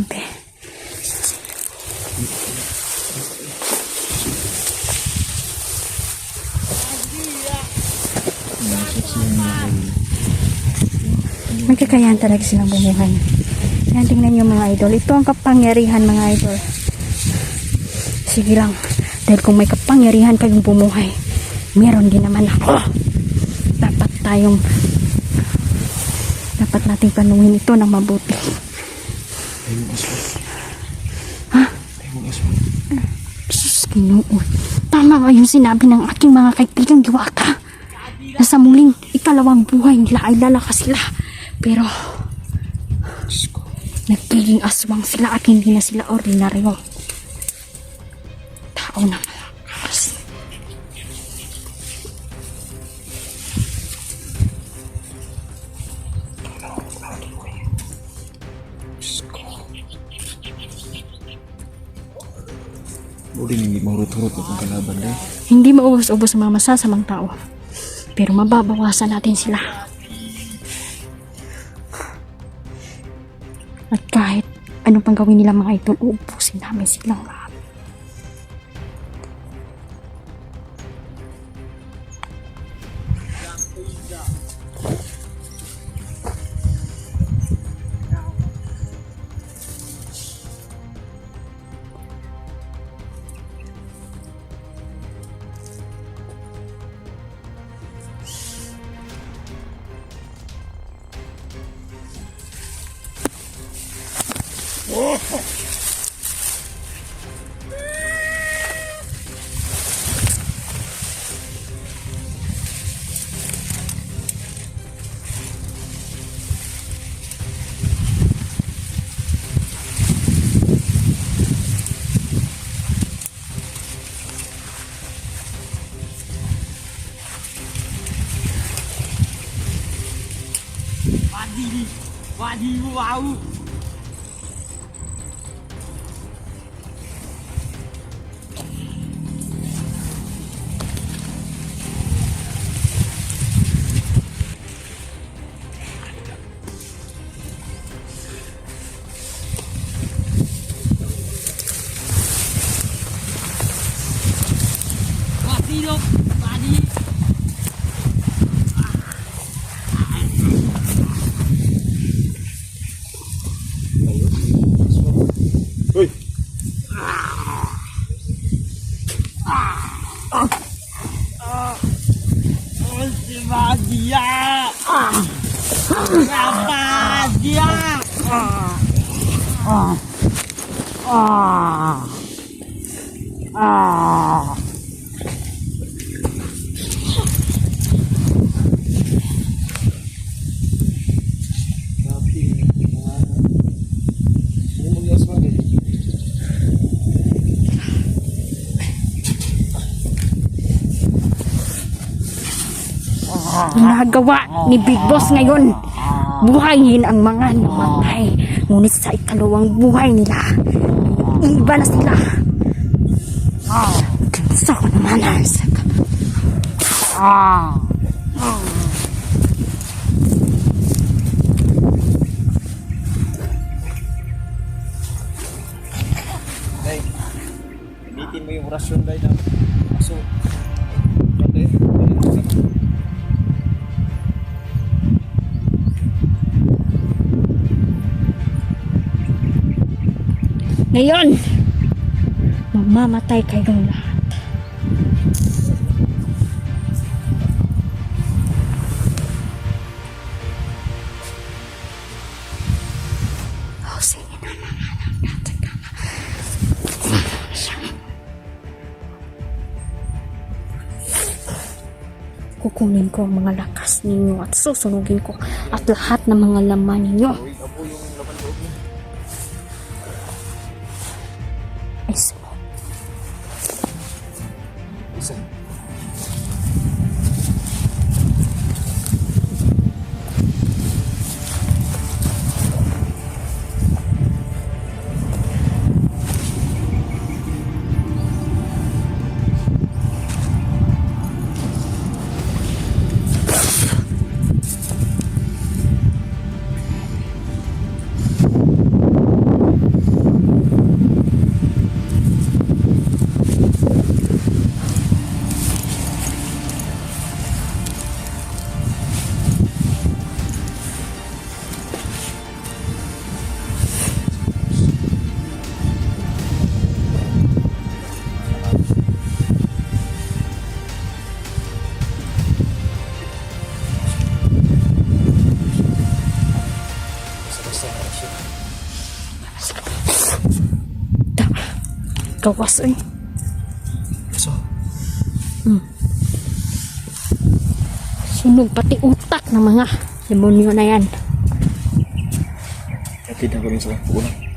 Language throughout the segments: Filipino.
Grabe. May kakayahan talaga silang bumuhay. Yan, tingnan nyo mga idol. Ito ang kapangyarihan mga idol. Sige lang. Dahil kung may kapangyarihan kayong bumuhay, meron din naman ako. Dapat nating panuhin ito ng mabuti. Ha? Sus, Ginoo. Tama ba yung sinabi ng aking mga kaibigang diwata? Na sa muling ikalawang buhay nila ay lalakas sila. Pero nagiging aswang sila at hindi na sila ordinaryo tao na malakas. Hindi mahurot-hurot ang kalaban dahil. Hindi maubos-ubos ang mga masasamang tao. Pero mababawasan natin sila. At kahit ano pang gawin nila mga idol, uubusin namin silang lahat. Wow! Ginagawa ni Big Boss ngayon, buhayin ang mga namatay. Ngunit sa ikalawang buhay nila, iba na sila. Kinsa ko naman ang saka. Day, gamitin mo yung orasyon day na aso. Ngayon, mamamatay kayong lahat. Oh, sige na mga anak natin. Kukunin ko ang mga lakas ninyo at susunugin ko at lahat ng mga laman ninyo. Ay, sumo. Isa. Gawas, oy. So, Sunog pati utak ng mga demonyo na yan. hatid ako rin sa ulang.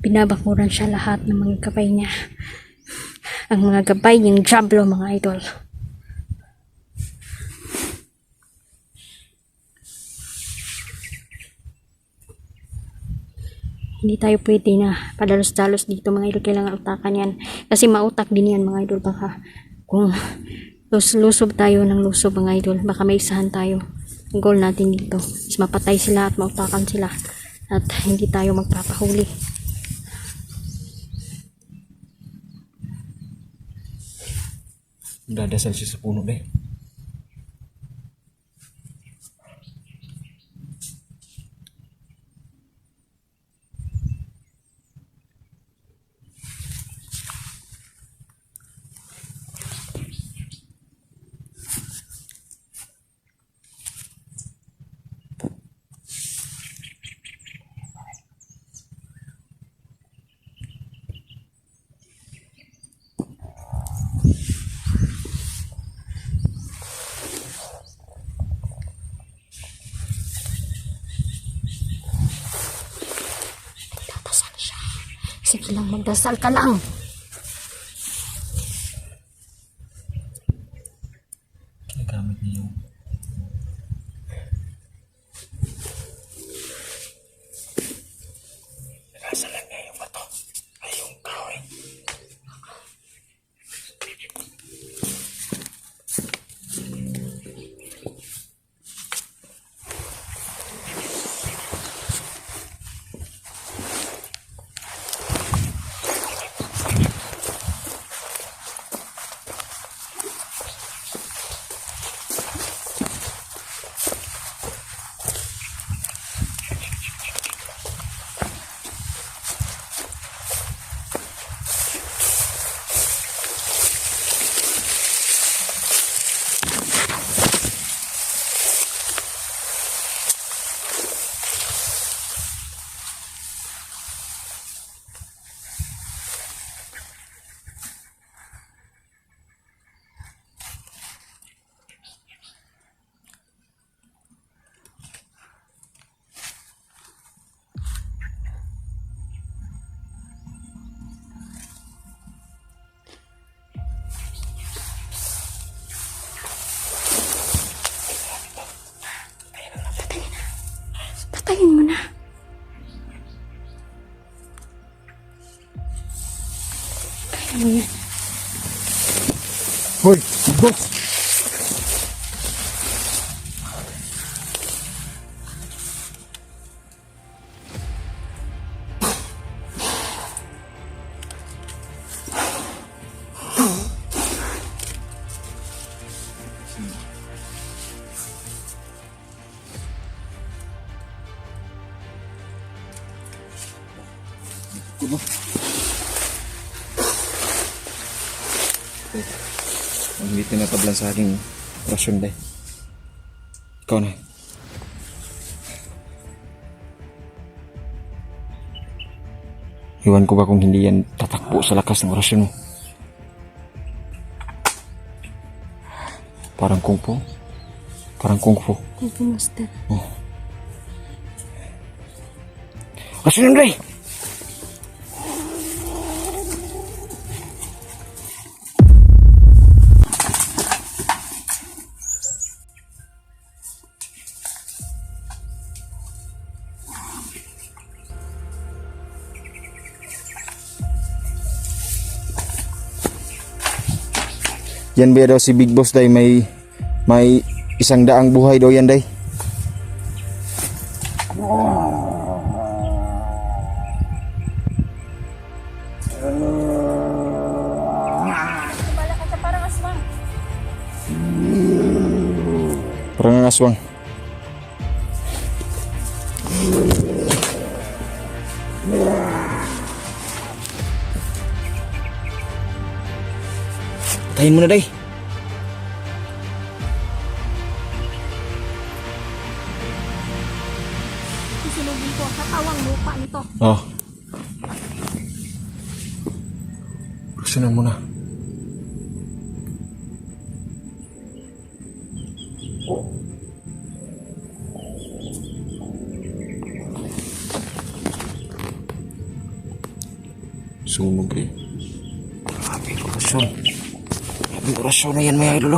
Binabakuran siya lahat ng mga gabay niya. Ang mga gabay yung Diablo, mga idol. Hindi tayo pwede na padalos-dalos dito, mga idol. Kailangan utakan yan. Kasi mautak din yan, mga idol. Baka kung lusob tayo ng lusob, mga idol, baka may isahan tayo. Ang goal natin dito is mapatay sila at mautakan sila. At hindi tayo magpapahuli. Dadasal siya sa puno na eh. Sige lang, magdasal ka lang. Nagamit niya yung nagasalan niya yung bato ay yung kahoy. Patayin mo na. Kaya mo yan. Hoy! Boss! likod mo. Ang hindi tinatablan sa aking rasyon day. Ikaw na. Iwan ko ba kung hindi yan tatakbo sa lakas ng orasyon mo? Parang kung fu. Parang kung fu. Kung master. Rasyon day! Yan ba daw si Big Boss day may 100 buhay daw yan day. Bala ka sa parang aswang. Parang ang aswang. Tayin mo na day. Susunugin ko sa tawang lupa nito. Oh. Rasyonan mo na. Sunog eh. Grabe yung orasyon. Grabe yung orasyon na yan mga idol.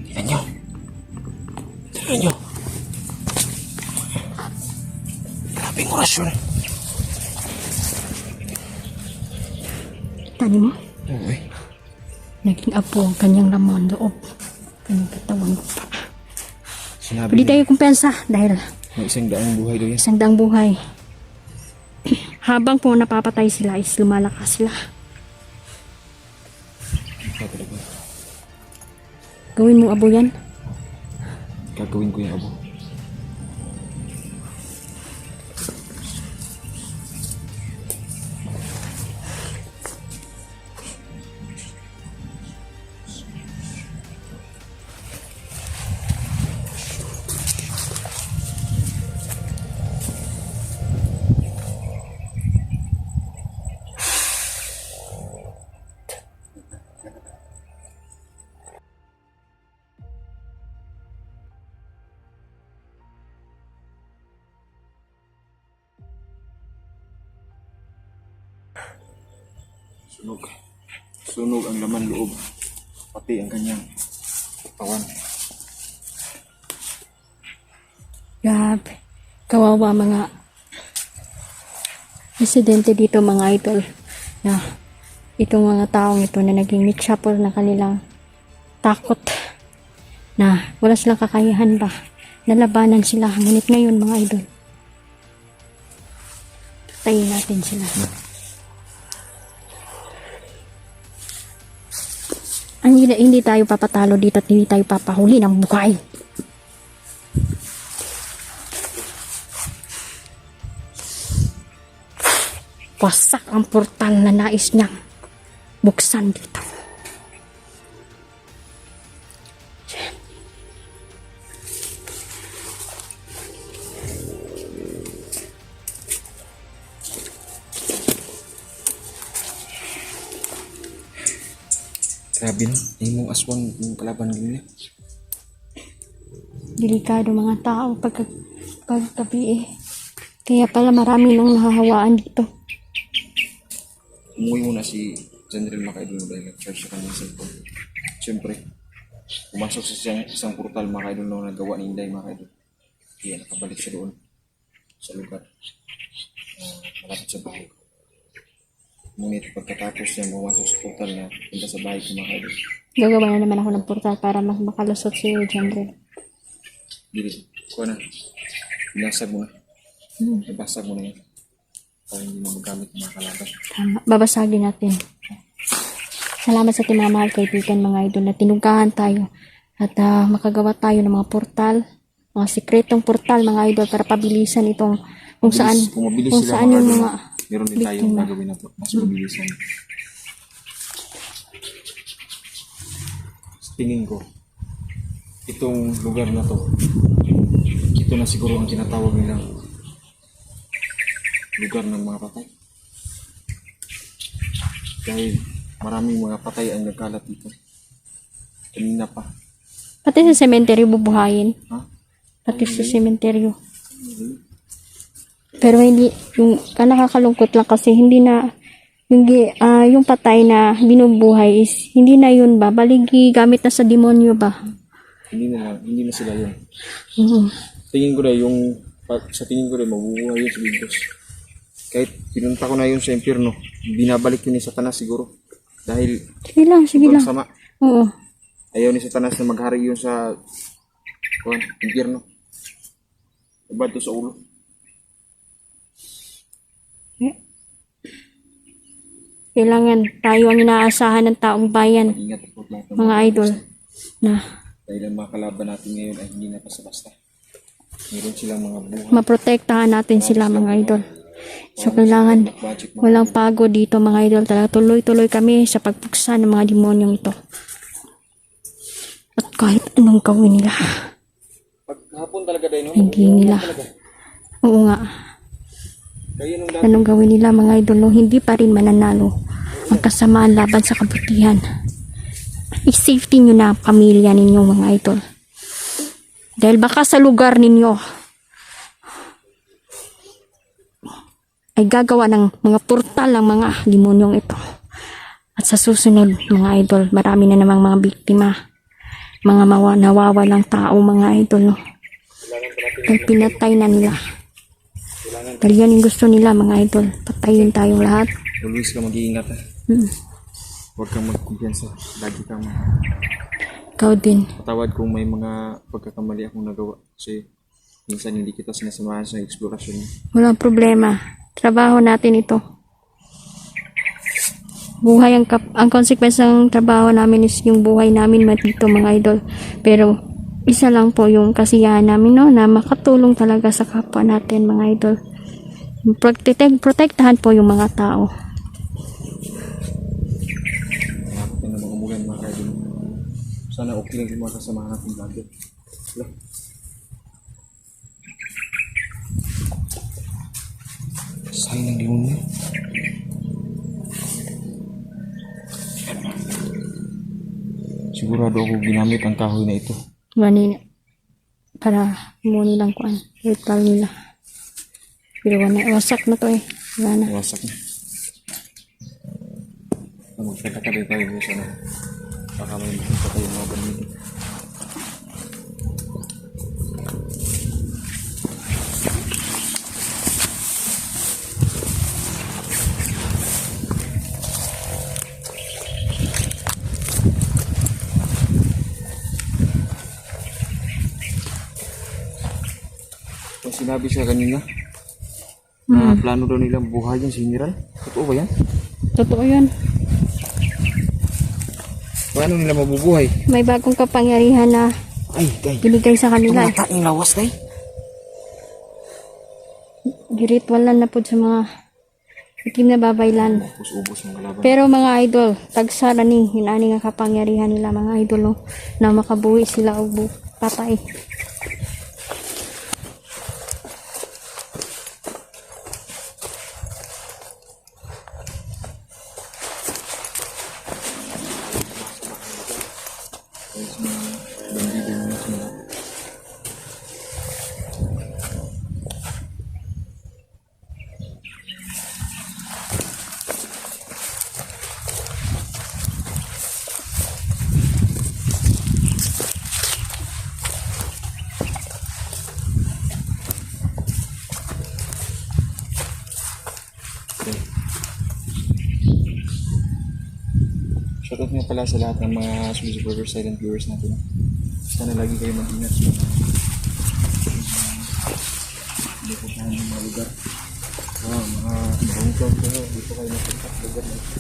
Tignan nyo. Tignan nyo. Grabe yung orasyon. Tani mo? Oo eh. Naging apo ang kanyang laman loob. Kanyang katawan. Sinabi Pwede niya, tayo kumpensa dahil may 100 buhay daw yan. isang daang buhay. Habang po napapatay sila is lumalakas sila. Gawin mo abo yan. Gagawin ko yung abo. Sunog. Sunog ang laman loob. Pati ang kanyang katawan. Grabe. Kawawa mga residente dito mga idol. Na itong mga taong ito na naging mitsyapol na kanilang takot. Na wala silang kakayahan ba. Nalabanan sila. Ngunit ngayon mga idol. Patayin natin sila. Hindi tayo papatalo dito at hindi tayo papahuli ng bukay. Wasak ang portal na nais niyang buksan dito. Grabe no. Yung mong aswang yung kalaban nila. Delikado mga tao paggabi eh. Kaya pala marami nang nahahawaan dito. Umuwi muna si General Makaidol dahil nag-charge sa kanyang cellphone. Siyempre, pumasok sa isang portal Makaidol na nagawa ni Inday Makaidol. Kaya nakabalik siya doon sa lugar. Malapit sa bahay. Ngunit pagkatapos niya pumasok sa portal na punta sa bahay ko Makaidol. Gagawa na naman ako ng portal para mas makalusot si General. Dili, kuha na. Binasag mo na. Nabasag mo na yan. Para hindi mo magamit ng mga kalaban. Tama. Babasagin natin. Salamat sa ating mga mahal kaibigan mga idol na tinungkahan tayo at makagawa tayo ng mga portal, mga sikretong portal mga idol para pabilisan itong kung saan Mabilis kung sila, saan mga yung idol. mga meron din tayong gagawin na mas mabilisan. Sa tingin ko, itong lugar na to, ito na siguro ang tinatawag nilang lugar ng mga patay. Dahil maraming mga patay ang nagkalat dito. Kanina pa. Pati sa sementeryo bubuhayin. Ha? Pati sa sementeryo. Pero hindi, yung nakakalungkot lang kasi hindi na, yung patay na binubuhay is, hindi na yun ba? Baligi gamit na sa demonyo ba? Hindi na sila yun. Mhm. Tingin ko na sa tingin ko rin, mabubuhay yun sa Bigos. Kahit pinunta ko na yun sa impyerno, binabalik yun ni Satanas siguro. Dahil Sige lang. sobrang sama. Oo. Ayaw ni Satanas na maghari yun sa impyerno. Ibad to sa ulo. Kailangan tayo ang inaasahan ng taong bayan, Ingat po lahat ng mga idol, na dahil ang mga kalaban natin ngayon ay hindi na basta-basta. Meron silang mga buhay. maprotektahan natin sila, mga idol. So, kailangan Budget mga walang pagod dito, mga idol. Talaga tuloy-tuloy kami sa pagpuksa ng mga demonyong ito. At kahit anong gawin nila, paghapon talaga dahil no? hindi nila. Oo nga. Kaya nung dati, Anong gawin nila, mga idol, no? Hindi pa rin mananalo ang kasamaan laban sa kabutihan. I-safety nyo na ang pamilya ninyo, mga idol. Dahil baka sa lugar ninyo ay gagawa ng mga portal ng mga demonyong ito. At sa susunod, mga idol, marami na namang mga biktima, mga nawawalang tao, mga idol, no? Dahil pinatay na nila. Dahil yan yung gusto nila, mga idol. Patayin tayong lahat. always ka mag-iingat ha. Huwag kang magkumpiyansa. Lagi kang Ikaw din. patawad kung may mga pagkakamali akong nagawa. Kasi minsan hindi kita sinasamahan sa eksplorasyon. Walang problema. Trabaho natin ito. Buhay ang consequence ng trabaho namin is yung buhay namin dito, mga idol. Pero isa lang po yung kasiyahan namin, no, na makatulong talaga sa kapwa natin, mga idol. Protektahan po yung mga tao. Nakakot na mga umulan mga kaidol. Sana okay lang yung mga kasamahan natin lagi. Wala. Sayang ng limon niya. Sigurado ako ginamit ang kahoy na ito. Para muni lang kuan. Ritual nila. Pero wasak na to eh. Wala na. Wasak na. Magkataka din tayo mo sana. Baka may makita tayo mga banito. Kung sinabi siya kanina, na plano daw nilang buhayin si Miral. Totoo ba yan? Totoo yun. Paano nila mabubuhay? May bagong kapangyarihan na Ay, day. binigay sa kanila eh. Tumata yung lawas, day. Giritwalan na po sa mga itim na babaylan. Ubus-ubus ng kalaban. Pero mga idol, tagsara ni hinani nga kapangyarihan nila, mga idol, no, na makabuhi sila og patay. Guys, mga bandido mo sa mga. Okay. Shoutout nga pala sa lahat ng mga subscribers, silent viewers natin. Sana lagi kayo mag-ingat sa hindi po tayo ng mga lugar. Mga bangkong kayo, dito kayo napunta sa lugar na ito.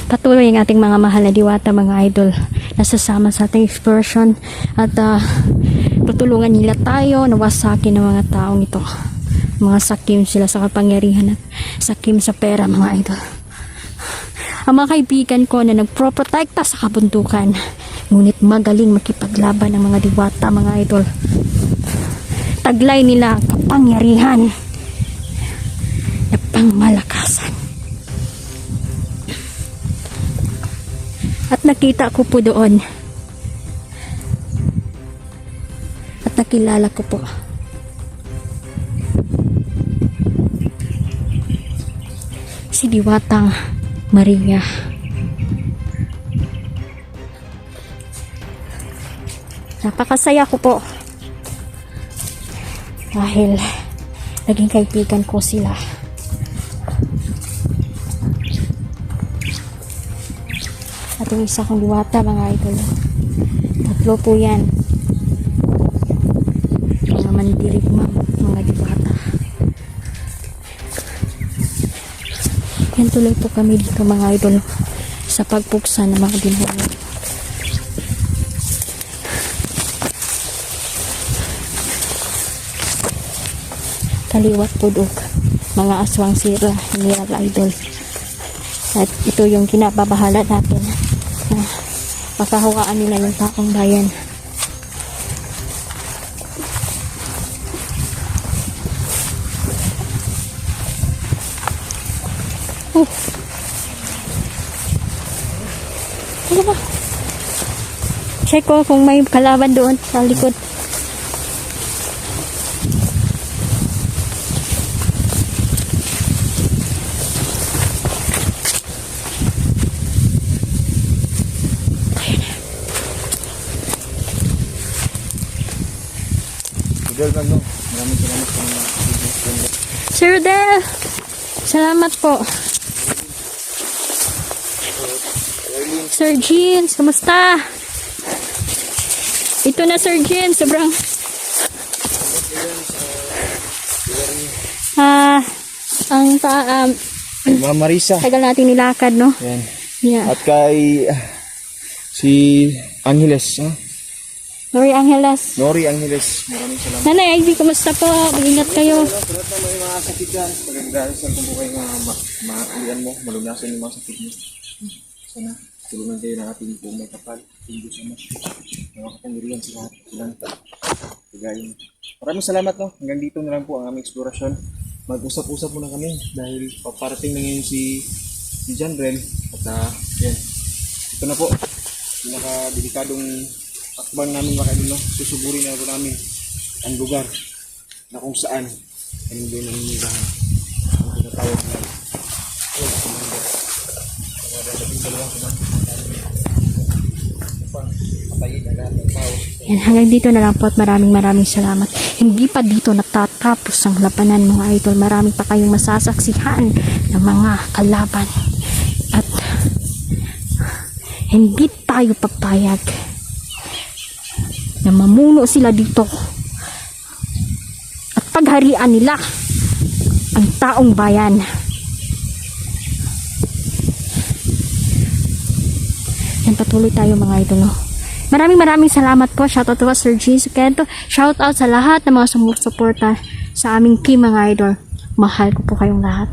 Patuloy ang ating mga mahal na diwata, mga idol, nasasama sa ating exploration at tutulungan nila tayo na wasakin ng mga taong ito. Mga sakim sila sa kapangyarihan at sakim sa pera, mga idol. Ang mga kaibigan ko na nagproprotekta sa kabundukan, ngunit magaling makipaglaban ng mga diwata, mga idol. Taglay nila ang kapangyarihan na pangmalakasan. At nakita ko po doon at nakilala ko po si Diwatang Maria. Napakasaya ko po dahil naging kaibigan ko sila. At yung isa kong diwata, mga idol, 3 po yan. Mga mandirigma, mga diwata. Yan tuloy po kami dito, mga idol, sa pagpuksa ng mga demonyo. Kaliwat pudok, mga aswang sira, mga idol. At ito yung kinababahala natin na makahukaan nila yung taong bayan. Ano ba? Check ko kung may kalaban doon sa likod. Idol, maraming salamat sa mga videos. Sir Del, salamat po. Sir Jeans, kamusta? Ito na Sir Jeans, sobrang Ma'am Marisa. tagal natin nilakad, no? Yan. Yeah. At kay si Angeles, ha? Nori Angeles. Nori Angeles. Maraming salamat. Nanay Ivy, kamusta po? Mag-ingat kayo. Sa lahat na may mga sakit dyan. Pagkagdasan kung po kayo maaalian mo, malunasan yung mga sakit mo. Sana, tulungan kayo ng ating po may kapal. Tingin sa mas. Nakakapangyarihan sa lahat. Silang kagayin. Maraming salamat, no? Hanggang dito na lang po ang aming eksplorasyon. Mag-usap-usap muna kami dahil paparating na ngayon si John Rel. At yan. Ito na po. Pinaka-delikadong akbang namin mga kaibigan, no? Susuburin na po namin ang lugar na kung saan ang doon ang nirahan ang tinatawag na Old Commander. Mga dating dalawang kumanda upang patayin ang lahat ng tao. Yan, hanggang dito na lang po at maraming salamat. Hindi pa dito natatapos ang labanan, mga idol. Maraming pa kayong masasaksihan ng mga kalaban. At hindi tayo papayag na mamuno sila dito at pagharian nila ang taong bayan. Yan, patuloy tayo mga idol, no? Maraming salamat po. Shoutout to Sir G. Kento. Shoutout sa lahat ng mga sumusuporta sa aming team, mga idol. Mahal ko po kayong lahat.